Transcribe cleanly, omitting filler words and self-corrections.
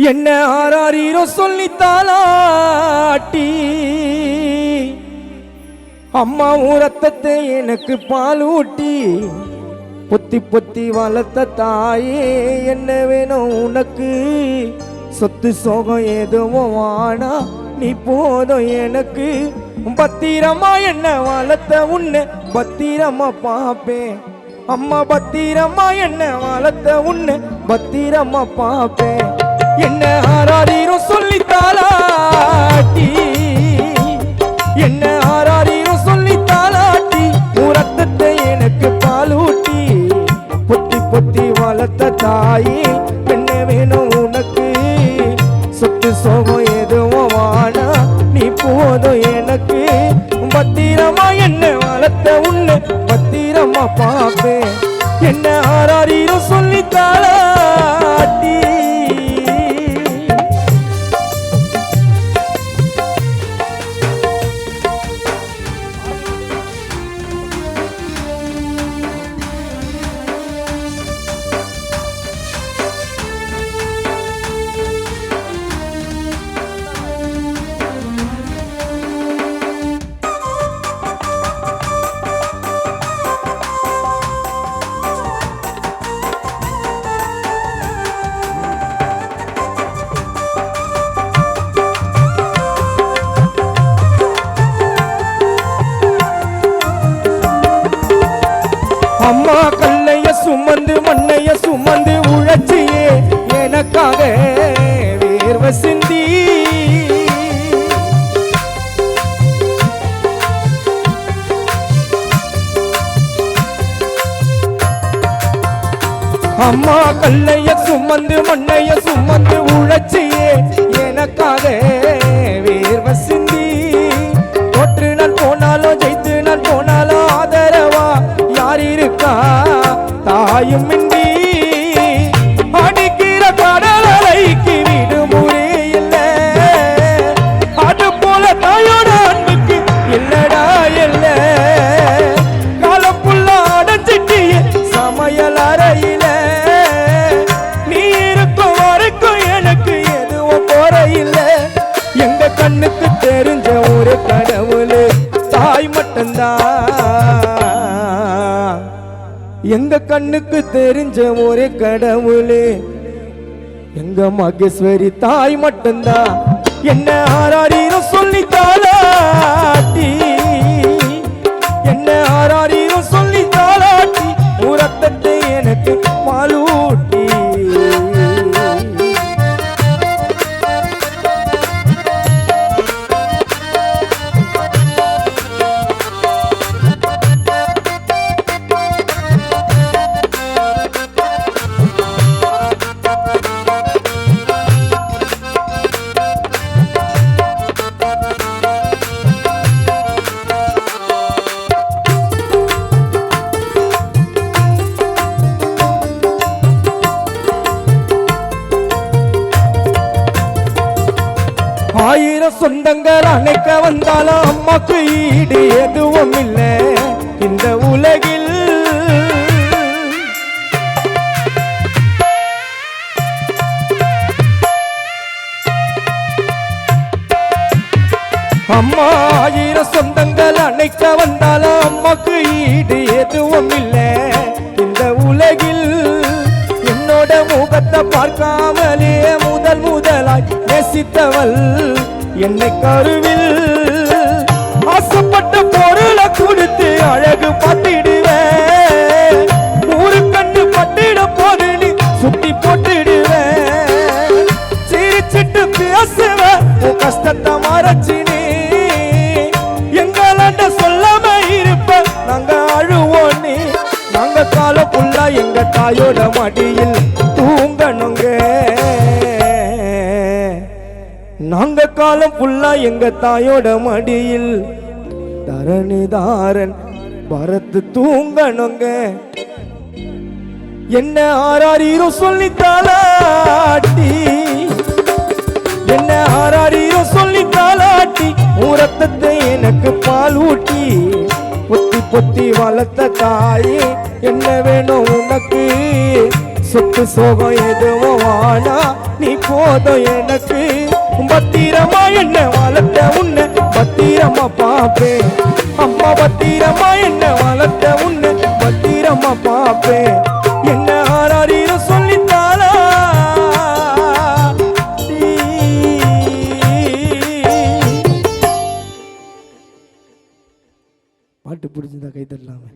என்ன ஆராரீரோ சொல்லி தாலாட்டி அம்மா ரத்தத்தை எனக்கு பால் ஊட்டி பொத்தி பொத்தி வளர்த்த தாயே என்ன வேணும் உனக்கு சொத்து சோகம் எதுவும் வானா நீ போதும் எனக்கு பத்திரமா என்ன வளர்த்த உன்னை பத்திரமா பாப்பேன் அம்மா பத்திரமா என்ன வளர்த்த உன்னை பத்திரமா பாப்பேன் என்ன ஆராரீரோ சொல்லி தாலாட்டி என்ன ஆராரீரோ சொல்லி தாலாட்டி ரத்தத்தை எனக்கு பால் ஊட்டி பொத்தி பொத்தி வளர்த்த தாயே என்ன வேணும் உனக்கு சொத்து சோகம் எதுவும் வானா நீ போதும் எனக்கு பத்திரமா என்ன வளர்த்த உன்னை பத்திரமா பாப்பேன் என்ன ஆராரீரோ சொல்லி தாலாட்டி அம்மா கல்லைய சுமந்து மண்ணைய சுமந்து உழைச்சியே எனக்காக வேர்வை சிந்தி அம்மா கல்லைய சுமந்து மண்ணைய சுமந்து உழைச்சியே எனக்காக வேர்வை சிந்தி தோற்று நான் போனாலும் ஜெயித்து நான் போனாலும் ஆதரவா யார் இருக்கா தாயும் மிண்டி அடிக்கிற கடல் அலைக்கு விடுமுறை இல்லை அது போல தாயோட அன்புக்கு இல்லடா இல்ல காலப்புள்ள அடைச்சிட்டிய சமையல் அறையில நீ இருக்கும் வரைக்கும் எனக்கு எதுவும் குறையில்ல எங்க கண்ணுக்கு தெரிஞ்ச ஒரு கடவுள் தாய் மட்டும்தான் எங்க கண்ணுக்கு தெரிஞ்ச ஒரே கடவுளே எங்க மகேஸ்வரி தாய் மட்டும்தான் என்ன ஆராரீரோ சொல்லி தாலாட்டி என்ன ஆராரீரோ சொல்லி தாலாட்டி ரத்தத்தை எனக்கு பாலூட்டி ஆயிரம் சொந்தங்கள் அணைக்க வந்தாலும் அம்மாக்கு ஈடு எதுவும் இல்லை இந்த உலகில் அம்மா ஆயிரம் சொந்தங்கள் அணைக்க வந்தாலும் அம்மாக்கு ஈடு எதுவும் இல்லை இந்த உலகில் என்னோட முகத்தை பார்க்காமலே முதலாய் நேசித்தவள் என்னை கருவில் ஆசைப்பட்ட பொருளை கொடுத்து அழகு பார்த்திடுவேன் ஊரு கண்டு பட்டிட போது நீ சுட்டி போட்டுடுவேன் சிரிச்சிட்டு பேசுவேன் உன் கஷ்டத்தை மறைச்சினே எங்களாண்ட சொல்லாம இருப்ப நாங்க அழுவோம் நீ நாங்க காலம் ஃபுல்லா எங்க தாயோட மடியில் தூங்கணுங்க நாங்க காலம் ஃபுல்லா எங்க தாயோட மடியில் தரணிதாரன் பரத்து தூங்கணுங்க என்ன ஆராரீரோ சொல்லி தாலாட்டி என்ன ஆராரீரோ சொல்லி தாலாட்டி ரத்தத்தை எனக்கு பால் ஊட்டி பொத்தி பொத்தி வளர்த்த தாயே என்ன வேணும் உனக்கு சொத்து சோகம் எதுவும் வானா நீ போதும் எனக்கு பத்திரமா என்ன வளர்த்த உன்னை பத்திரமா பாப்பேன் அம்மா பத்திரமா என்ன வளர்த்த உன்னை பத்திரமா பாப்பேன் என்ன ஆராரியும் சொல்லித்தாளா பாட்டு பிடிச்சிருந்தா கை தட்டலாமே.